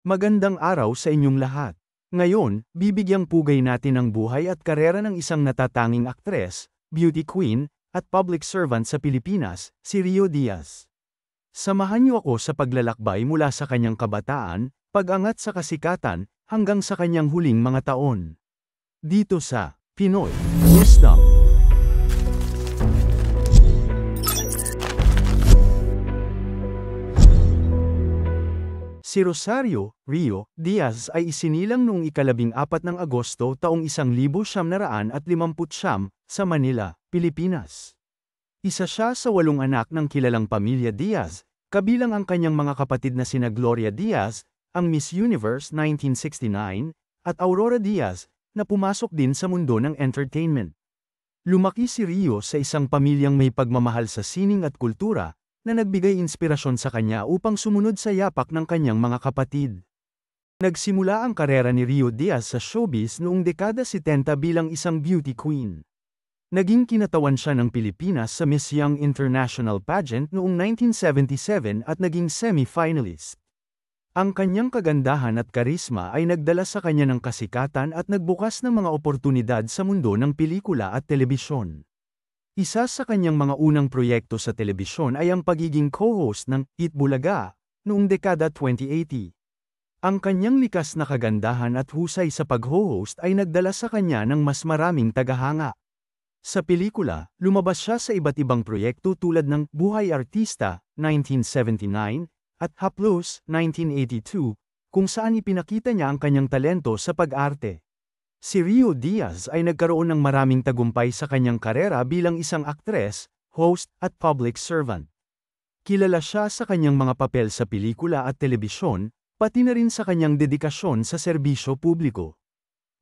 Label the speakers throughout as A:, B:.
A: Magandang araw sa inyong lahat. Ngayon, bibigyang pugay natin ang buhay at karera ng isang natatanging aktres, beauty queen, at public servant sa Pilipinas, si Rio Diaz. Samahan niyo ako sa paglalakbay mula sa kanyang kabataan, pag-angat sa kasikatan, hanggang sa kanyang huling mga taon. Dito sa Pinoy Wisdom. Si Rosario, Rio, Diaz ay isinilang noong ika-14 ng Agosto taong 1959 sa Manila, Pilipinas. Isa siya sa 8 anak ng kilalang pamilya Diaz, kabilang ang kanyang mga kapatid na sina Gloria Diaz, ang Miss Universe 1969, at Aurora Diaz, na pumasok din sa mundo ng entertainment. Lumaki si Rio sa isang pamilyang may pagmamahal sa sining at kultura, na nagbigay inspirasyon sa kanya upang sumunod sa yapak ng kanyang mga kapatid. Nagsimula ang karera ni Rio Diaz sa showbiz noong dekada 70 bilang isang beauty queen. Naging kinatawan siya ng Pilipinas sa Miss Young International Pageant noong 1977 at naging semi-finalist. Ang kanyang kagandahan at karisma ay nagdala sa kanya ng kasikatan at nagbukas ng mga oportunidad sa mundo ng pelikula at telebisyon. Isa sa kanyang mga unang proyekto sa telebisyon ay ang pagiging co-host ng Eat Bulaga, noong dekada 2080. Ang kanyang likas na kagandahan at husay sa pag-host ay nagdala sa kanya ng mas maraming tagahanga. Sa pelikula, lumabas siya sa iba't ibang proyekto tulad ng Buhay Artista, 1979, at Haplos, 1982, kung saan ipinakita niya ang kanyang talento sa pag-arte. Si Rio Diaz ay nagkaroon ng maraming tagumpay sa kanyang karera bilang isang aktres, host, at public servant. Kilala siya sa kanyang mga papel sa pelikula at telebisyon, pati na rin sa kanyang dedikasyon sa serbisyo publiko.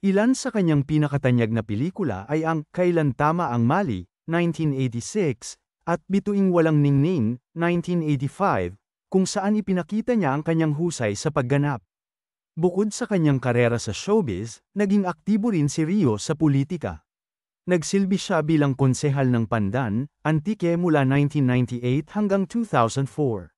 A: Ilan sa kanyang pinakatanyag na pelikula ay ang Kailan Tama ang Mali, 1986, at Bituing Walang Ningning, 1985, kung saan ipinakita niya ang kanyang husay sa pagganap. Bukod sa kanyang karera sa showbiz, naging aktibo rin si Rio sa politika. Nagsilbi siya bilang konsehal ng Pandan, Antique mula 1998 hanggang 2004.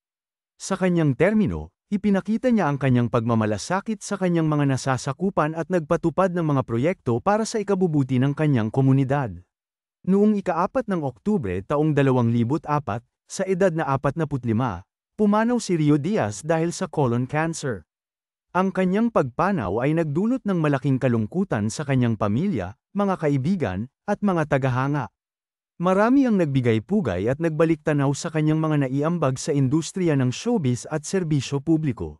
A: Sa kanyang termino, ipinakita niya ang kanyang pagmamalasakit sa kanyang mga nasasakupan at nagpatupad ng mga proyekto para sa ikabubuti ng kanyang komunidad. Noong ika-4 ng Oktubre taong 2004, sa edad na 45, pumanaw si Rio Diaz dahil sa colon cancer. Ang kanyang pagpanaw ay nagdulot ng malaking kalungkutan sa kanyang pamilya, mga kaibigan, at mga tagahanga. Marami ang nagbigay pugay at nagbalik tanaw sa kanyang mga naiambag sa industriya ng showbiz at serbisyo publiko.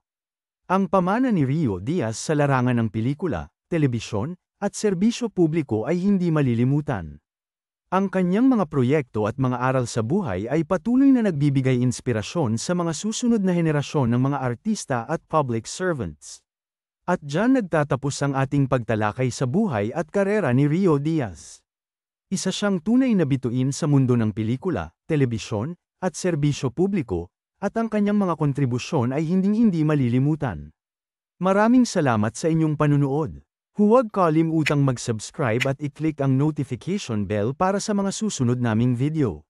A: Ang pamana ni Rio Diaz sa larangan ng pelikula, telebisyon, at serbisyo publiko ay hindi malilimutan. Ang kanyang mga proyekto at mga aral sa buhay ay patuloy na nagbibigay inspirasyon sa mga susunod na henerasyon ng mga artista at public servants. At diyan nagtatapos ang ating pagtalakay sa buhay at karera ni Rio Diaz. Isa siyang tunay na bituin sa mundo ng pelikula, telebisyon, at serbisyo publiko, at ang kanyang mga kontribusyon ay hinding-hindi malilimutan. Maraming salamat sa inyong panunood. Huwag kalimutang mag-subscribe at i-click ang notification bell para sa mga susunod naming video.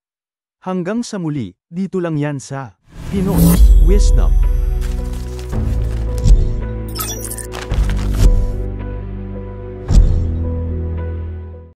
A: Hanggang sa muli, dito lang yan sa Pinoy Wisdom.